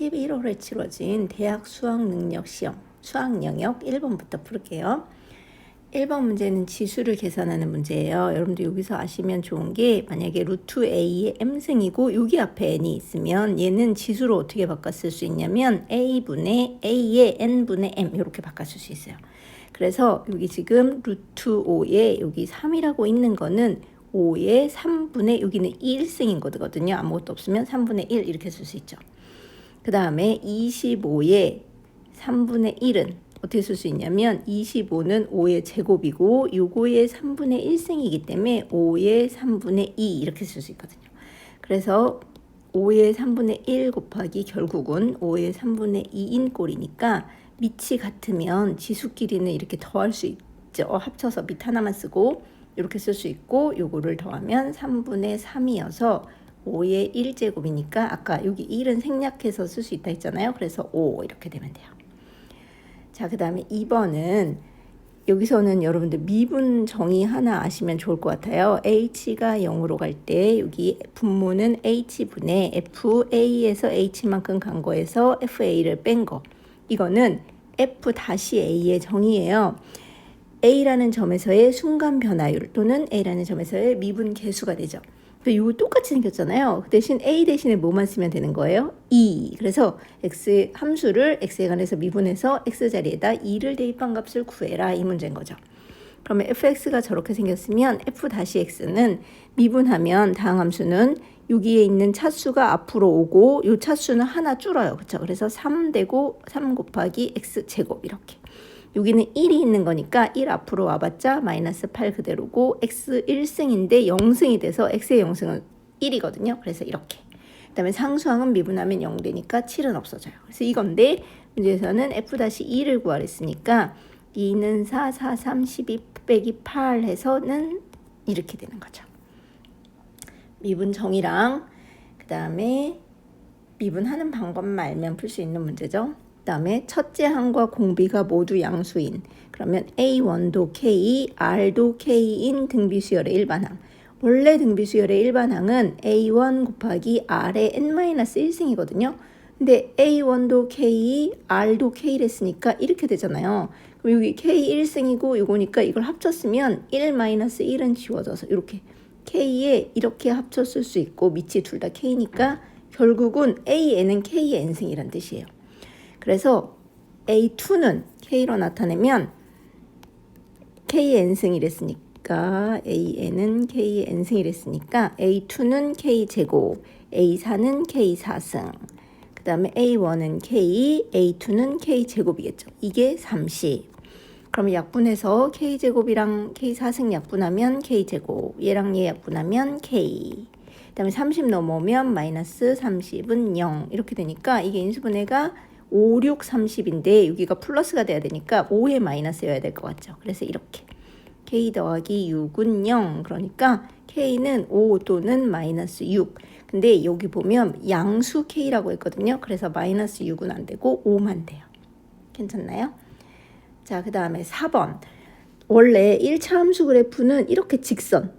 11월에 치러진 대학 수학능력시험 수학 영역 1번부터 풀게요. 1번 문제는 지수를 계산하는 문제예요. 여러분들 여기서 아시면 좋은 게 만약에 루트 a의 m승이고 여기 앞에 n이 있으면 얘는 지수로 어떻게 바꿨을 수 있냐면 a분의 a의 n분의 m 이렇게 바꿨을 수 있어요. 그래서 여기 지금 루트 5에 여기 3이라고 있는 거는 5의 3분의 여기는 1승인 거거든요. 아무것도 없으면 3분의 1 이렇게 쓸 수 있죠. 그 다음에 25의 3분의 1은 어떻게 쓸 수 있냐면 25는 5의 제곱이고 요거의 3분의 1승이기 때문에 5의 3분의 2 이렇게 쓸 수 있거든요. 그래서 5의 3분의 1 곱하기 결국은 5의 3분의 2인 꼴이니까 밑이 같으면 지수끼리는 이렇게 더할 수 있죠. 합쳐서 밑 하나만 쓰고 이렇게 쓸 수 있고 요거를 더하면 3분의 3이어서 5의 1제곱이니까 아까 여기 1은 생략해서 쓸 수 있다 했잖아요. 그래서 5 이렇게 되면 돼요. 자, 그 다음에 2번은 여기서는 여러분들 미분 정의 하나 아시면 좋을 것 같아요. h가 0으로 갈 때 여기 분모는 h분의 fa에서 h만큼 간 거에서 fa를 뺀 거. 이거는 f-a의 정의예요. a라는 점에서의 순간 변화율 또는 a라는 점에서의 미분 계수가 되죠. 이거 똑같이 생겼잖아요. 그 대신 a 대신에 뭐만 쓰면 되는 거예요? 2. 그래서 x 함수를 x에 관해서 미분해서 x 자리에다 2를 대입한 값을 구해라 이 문제인 거죠. 그러면 fx가 저렇게 생겼으면 f-x는 미분하면 다음 함수는 여기에 있는 차수가 앞으로 오고 이 차수는 하나 줄어요. 그렇죠? 그래서 3 되고 3 곱하기 x 제곱 이렇게. 여기는 1이 있는 거니까 1 앞으로 와봤자 마이너스 8 그대로고 x 1승인데 0승이 돼서 x의 0승은 1이거든요. 그래서 이렇게. 그 다음에 상수항은 미분하면 0 되니까 7은 없어져요. 그래서 이건데 문제에서는 f-2를 구하랬으니까 2는 4, 4, 3, 12 빼기 8 해서는 이렇게 되는 거죠. 미분 정의랑 그 다음에 미분하는 방법만 알면 풀 수 있는 문제죠. 그 다음에 첫째 항과 공비가 모두 양수인 그러면 A1도 K, R도 K인 등비수열의 일반항. 원래 등비수열의 일반항은 A1 곱하기 R의 N-1승이거든요. 근데 A1도 K, R도 K랬으니까 이렇게 되잖아요. 그럼 여기 K 1승이고 이거니까 이걸 합쳤으면 1-1은 지워져서 이렇게 K에 이렇게 합쳤을 수 있고 밑이 둘 다 K니까 결국은 AN은 K의 N승이란 뜻이에요. 그래서 A2는 K로 나타내면 K의 N승이랬으니까 AN은 K의 N승이랬으니까 A2는 K제곱, A4는 K4승, 그 다음에 A1은 K, A2는 K제곱이겠죠. 이게 30. 그럼 약분해서 K제곱이랑 K4승 약분하면 K제곱, 얘랑 얘 약분하면 K. 그 다음에 30 넘어오면 마이너스 30은 0 이렇게 되니까 이게 인수분해가 5, 6, 30인데 여기가 플러스가 돼야 되니까 5에 마이너스여야 될 것 같죠. 그래서 이렇게 K 더하기 6은 0 그러니까 K는 5 또는 마이너스 6. 근데 여기 보면 양수 K라고 했거든요. 그래서 마이너스 6은 안 되고 5만 돼요. 괜찮나요? 자, 그 다음에 4번. 원래 1차 함수 그래프는 이렇게 직선.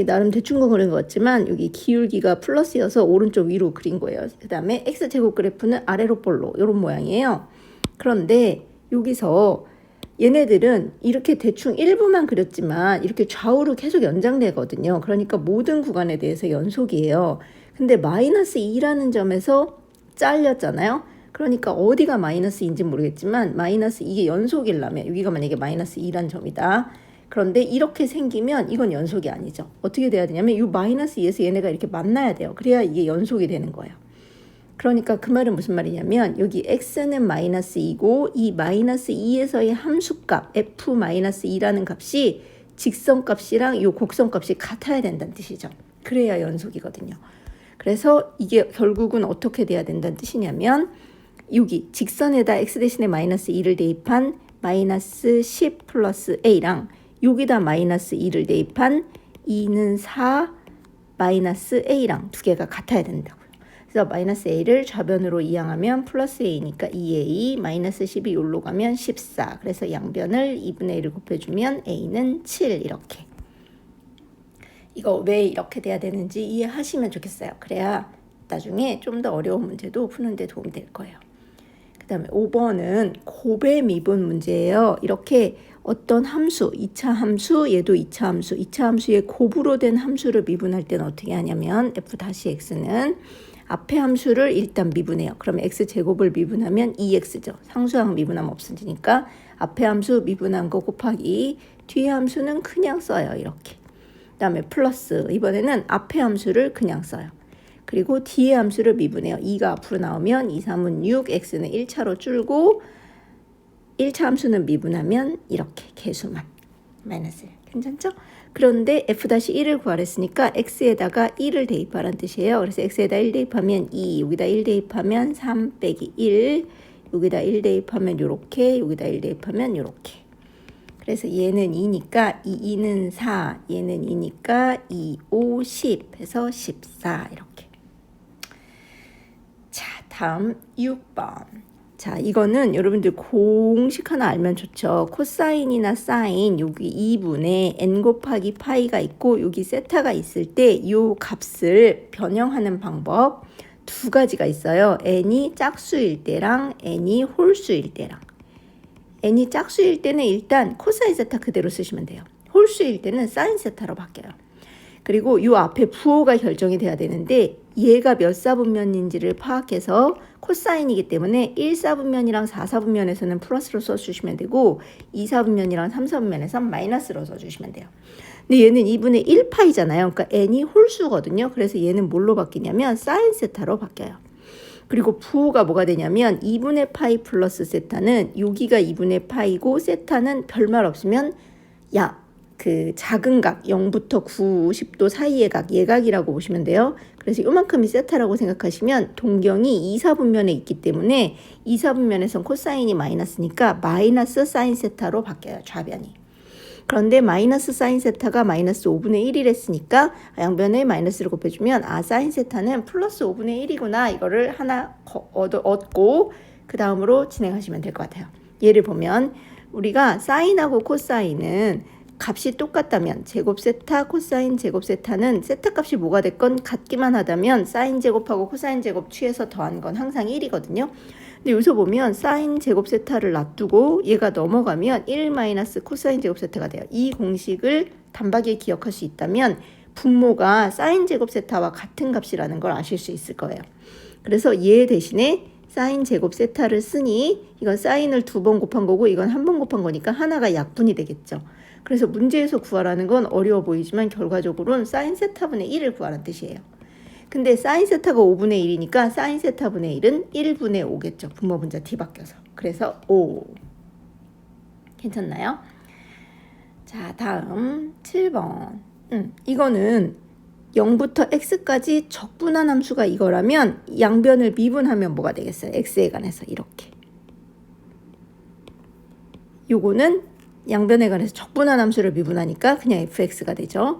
나름 대충 그린 것 같지만 여기 기울기가 플러스여서 오른쪽 위로 그린 거예요. 그 다음에 x제곱 그래프는 아래로 볼로 이런 모양이에요. 그런데 여기서 얘네들은 이렇게 대충 일부만 그렸지만 이렇게 좌우로 계속 연장되거든요. 그러니까 모든 구간에 대해서 연속이에요. 근데 마이너스 2라는 점에서 잘렸잖아요. 그러니까 어디가 마이너스인지 모르겠지만 마이너스 이게 연속이라면 여기가 만약에 마이너스 2란 점이다. 그런데 이렇게 생기면 이건 연속이 아니죠. 어떻게 돼야 되냐면 이 마이너스 2에서 얘네가 이렇게 만나야 돼요. 그래야 이게 연속이 되는 거예요. 그러니까 그 말은 무슨 말이냐면 여기 x는 마이너스 2고 이 마이너스 2에서의 함수값 f-2라는 값이 직선값이랑 이 곡선값이 같아야 된다는 뜻이죠. 그래야 연속이거든요. 그래서 이게 결국은 어떻게 돼야 된다는 뜻이냐면 여기 직선에다 x 대신에 마이너스 2를 대입한 마이너스 10 플러스 a랑 여기다 마이너스 2를 대입한 2는 4 마이너스 a랑 두 개가 같아야 된다고요. 그래서 마이너스 a를 좌변으로 이항하면 플러스 a니까 2a 마이너스 10이 여기로 가면 14. 그래서 양변을 2분의 1을 곱해주면 a는 7 이렇게. 이거 왜 이렇게 돼야 되는지 이해하시면 좋겠어요. 그래야 나중에 좀 더 어려운 문제도 푸는데 도움이 될 거예요. 그 다음에 5번은 곱의 미분 문제예요. 이렇게 어떤 함수, 2차 함수, 얘도 2차 함수, 2차 함수의 곱으로 된 함수를 미분할 때는 어떻게 하냐면 f-x는 앞에 함수를 일단 미분해요. 그러면 x제곱을 미분하면 2x죠. 상수항 미분하면 없어지니까 앞에 함수 미분한 거 곱하기 뒤에 함수는 그냥 써요. 이렇게. 그 다음에 플러스 이번에는 앞에 함수를 그냥 써요. 그리고 뒤에 함수를 미분해요. 2가 앞으로 나오면 2, 3은 6, x는 1차로 줄고 1차 함수는 미분하면 이렇게 개수만 마이너스 1. 괜찮죠? 그런데 f-1을 구하랬으니까 x에다가 1을 대입하라는 뜻이에요. 그래서 x에다 1 대입하면 2, 여기다 1 대입하면 3 빼기 1, 여기다 1 대입하면 요렇게, 여기다 1 대입하면 요렇게. 그래서 얘는 2니까 2는 4, 얘는 2니까 2, 5, 10 해서 14 이렇게. 자, 다음 6번. 자, 이거는 여러분들 공식 하나 알면 좋죠. 코사인이나 사인 여기 2분의 n 곱하기 파이가 있고 여기 세타가 있을 때 이 값을 변형하는 방법 두 가지가 있어요. n이 짝수일 때랑 n이 홀수일 때랑. n이 짝수일 때는 일단 코사인 세타 그대로 쓰시면 돼요. 홀수일 때는 사인 세타로 바뀌어요. 그리고 이 앞에 부호가 결정이 돼야 되는데 얘가 몇 사분면인지를 파악해서 코사인이기 때문에 1사분면이랑 4사분면에서는 플러스로 써주시면 되고 2사분면이랑 3사분면에서 마이너스로 써주시면 돼요. 근데 얘는 2분의 1파이잖아요. 그러니까 n이 홀수거든요. 그래서 얘는 뭘로 바뀌냐면 사인 세타로 바뀌어요. 그리고 부호가 뭐가 되냐면 2분의 파이 플러스 세타는 여기가 2분의 파이고 세타는 별말 없으면 그 작은 각 0부터 90도 사이의 각 예각이라고 보시면 돼요. 그래서 요만큼이 세타라고 생각하시면 동경이 2사분면에 있기 때문에 2사분면에선 코사인이 마이너스니까 마이너스 사인 세타로 바뀌어요. 좌변이. 그런데 마이너스 사인 세타가 마이너스 5분의 1이랬으니까 양변에 마이너스를 곱해주면 사인 세타는 플러스 5분의 1이구나 이거를 하나 얻고 그 다음으로 진행하시면 될 것 같아요. 예를 보면 우리가 사인하고 코사인은 값이 똑같다면 제곱 세타, 코사인 제곱 세타는 세타 값이 뭐가 됐건 같기만 하다면 사인 제곱하고 코사인 제곱 취해서 더한 건 항상 1이거든요. 근데 여기서 보면 사인 제곱 세타를 놔두고 얘가 넘어가면 1 마이너스 코사인 제곱 세타가 돼요. 이 공식을 단박에 기억할 수 있다면 분모가 사인 제곱 세타와 같은 값이라는 걸 아실 수 있을 거예요. 그래서 얘 대신에 사인 제곱 세타를 쓰니 이건 사인을 2번 곱한 거고 이건 1번 곱한 거니까 하나가 약분이 되겠죠. 그래서 문제에서 구하라는 건 어려워 보이지만 결과적으로는 사인 세타분의 1을 구하라는 뜻이에요. 근데 사인 세타가 5분의 1이니까 사인 세타분의 1은 1분의 5겠죠. 분모 분자 뒤바뀌어서. 그래서 5. 괜찮나요? 자, 다음 7번. 이거는 0부터 x까지 적분한 함수가 이거라면 양변을 미분하면 뭐가 되겠어요? x에 관해서 이렇게. 요거는 양변에 관해서 적분한 함수를 미분하니까 그냥 fx가 되죠.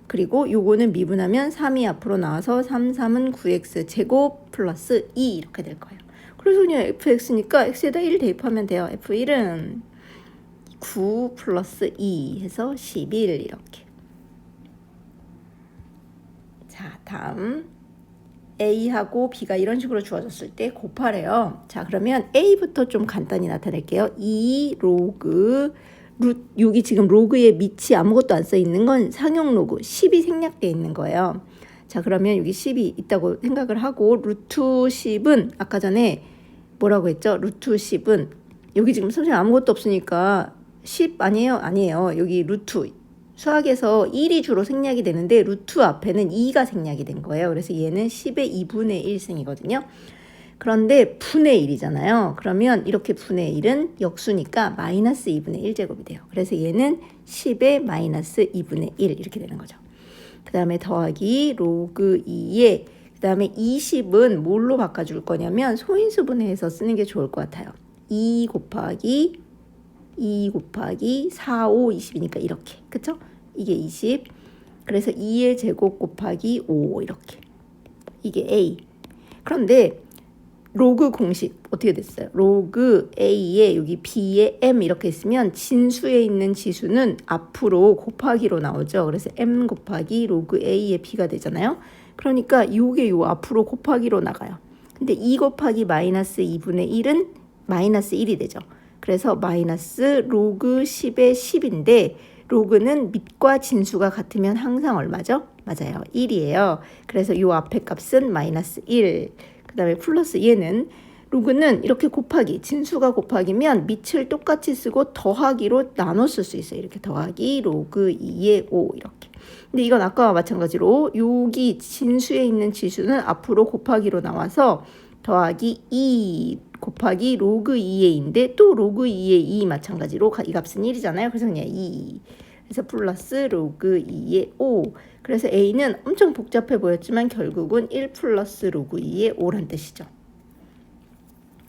그리고 요거는 미분하면 3이 앞으로 나와서 3, 3은 9x 제곱 플러스 2 이렇게 될 거예요. 그래서 그냥 fx니까 x에다 1 대입하면 돼요. f1은 9 플러스 2 해서 11 이렇게. 자, 다음 A하고 B가 이런 식으로 주어졌을 때 곱하래요. 자, 그러면 A부터 좀 간단히 나타낼게요. 2 로그 여기 지금 로그에 밑이 아무것도 안 써 있는 건 상용 로그 10이 생략되어 있는 거예요. 자, 그러면 여기 10이 있다고 생각을 하고 루트 10은 아까 전에 뭐라고 했죠? 루트 10은 여기 지금 선생님 아무것도 없으니까 10 아니에요? 아니에요. 여기 루트 수학에서 1이 주로 생략이 되는데 루트 앞에는 2가 생략이 된 거예요. 그래서 얘는 10의 2분의 1승이거든요. 그런데 분의 1이잖아요. 그러면 이렇게 분의 1은 역수니까 마이너스 2분의 1제곱이 돼요. 그래서 얘는 10의 마이너스 2분의 1 이렇게 되는 거죠. 그 다음에 더하기 로그 2에 그 다음에 20은 뭘로 바꿔줄 거냐면 소인수분해해서 쓰는 게 좋을 것 같아요. 2 곱하기 4, 5, 20이니까 이렇게. 그쵸? 이게 20. 그래서 2의 제곱 곱하기 5 이렇게. 이게 A. 그런데 로그 공식 어떻게 됐어요? 로그 A에 여기 B에 M 이렇게 있으면 진수에 있는 지수는 앞으로 곱하기로 나오죠. 그래서 M 곱하기 로그 A의 B가 되잖아요. 그러니까 요게 요 앞으로 곱하기로 나가요. 근데 2 곱하기 마이너스 2분의 1은 마이너스 1이 되죠. 그래서 마이너스 로그 10의 10인데 로그는 밑과 진수가 같으면 항상 얼마죠? 맞아요. 1이에요. 그래서 요 앞에 값은 마이너스 1. 그 다음에 플러스 얘는 로그는 이렇게 곱하기, 진수가 곱하기면 밑을 똑같이 쓰고 더하기로 나눠 쓸 수 있어요. 이렇게 더하기 로그 2의 5 이렇게. 근데 이건 아까와 마찬가지로 여기 진수에 있는 지수는 앞으로 곱하기로 나와서 더하기 2 곱하기 로그 2의 2인데 또 로그 2의 2 마찬가지로 이 값은 1이잖아요. 그래서 그냥 2. 그래서 플러스 로그 2의 5. 그래서 A는 엄청 복잡해 보였지만 결국은 1 플러스 로그 2의 5란 뜻이죠.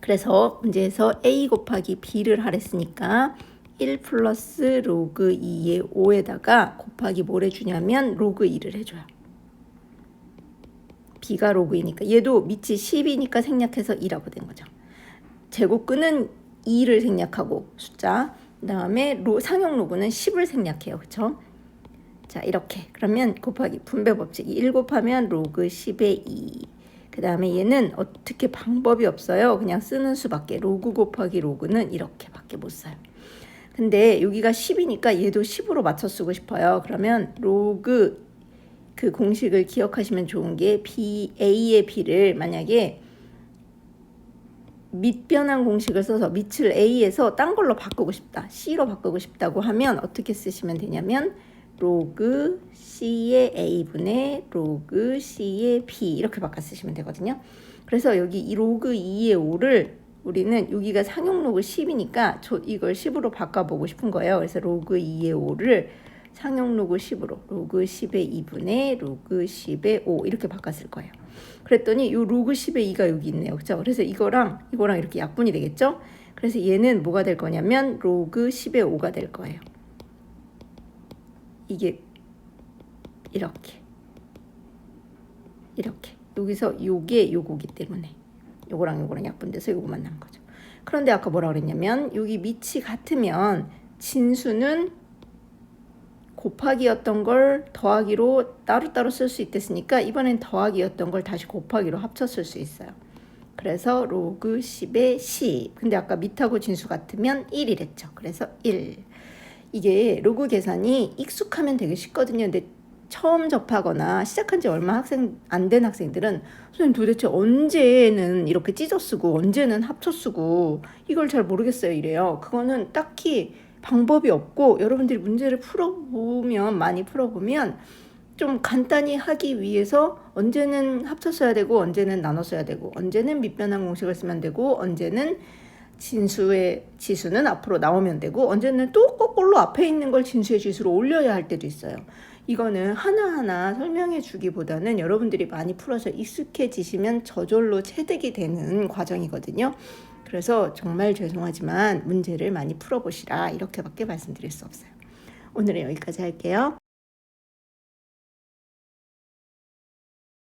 그래서 문제에서 A 곱하기 B를 하랬으니까 1 플러스 로그 2의 5에다가 곱하기 뭘 해주냐면 로그 2를 해줘요. B가 로그 2니까 얘도 밑이 10이니까 생략해서 2라고 된 거죠. 제곱근은 2를 생략하고 숫자, 그 다음에 상용 로그는 10을 생략해요. 그렇죠? 자, 이렇게 그러면 곱하기 분배 법칙 1 곱하면 로그 10의 2. 그 다음에 얘는 어떻게 방법이 없어요. 그냥 쓰는 수밖에. 로그 곱하기 로그는 이렇게밖에 못 써요. 근데 여기가 10이니까 얘도 10으로 맞춰 쓰고 싶어요. 그러면 로그 그 공식을 기억하시면 좋은 게 A의 B를 만약에 밑변환 공식을 써서 밑을 A에서 딴 걸로 바꾸고 싶다. C로 바꾸고 싶다고 하면 어떻게 쓰시면 되냐면 로그 C의 A분의 로그 C의 B 이렇게 바꿔 쓰시면 되거든요. 그래서 여기 이 로그 2의 5를 우리는 여기가 상용 로그 10이니까 이걸 10으로 바꿔보고 싶은 거예요. 그래서 로그 2의 5를 상용 로그 10으로 로그 10의 2분의 로그 10의 5 이렇게 바꿨을 거예요. 그랬더니 이 로그 10의 2가 여기 있네요. 그렇죠? 그래서 이거랑 이렇게 약분이 되겠죠? 그래서 얘는 뭐가 될 거냐면 로그 10의 5가 될 거예요. 이게 이렇게 여기서 요게 요거기 때문에 요거랑 약분돼서 요거만 남은 거죠. 그런데 아까 뭐라 그랬냐면 여기 밑이 같으면 진수는 곱하기였던 걸 더하기로 따로따로 쓸 수 있댔으니까 이번엔 더하기였던 걸 다시 곱하기로 합쳤을 수 있어요. 그래서 로그 10의 10. 근데 아까 밑하고 진수 같으면 1이랬죠. 그래서 1. 이게 로그 계산이 익숙하면 되게 쉽거든요. 근데 처음 접하거나 시작한 지 얼마 안 된 학생들은 선생님 도대체 언제는 이렇게 찢어 쓰고 언제는 합쳐 쓰고 이걸 잘 모르겠어요 이래요. 그거는 딱히 방법이 없고 여러분들이 문제를 많이 풀어보면 좀 간단히 하기 위해서 언제는 합쳐 써야 되고 언제는 나눠 써야 되고 언제는 밑변환 공식을 쓰면 되고 언제는 진수의 지수는 앞으로 나오면 되고 언제는 또 거꾸로 앞에 있는 걸 진수의 지수로 올려야 할 때도 있어요. 이거는 하나하나 설명해 주기보다는 여러분들이 많이 풀어서 익숙해지시면 저절로 체득이 되는 과정이거든요. 그래서 정말 죄송하지만 문제를 많이 풀어보시라 이렇게밖에 말씀드릴 수 없어요. 오늘은 여기까지 할게요.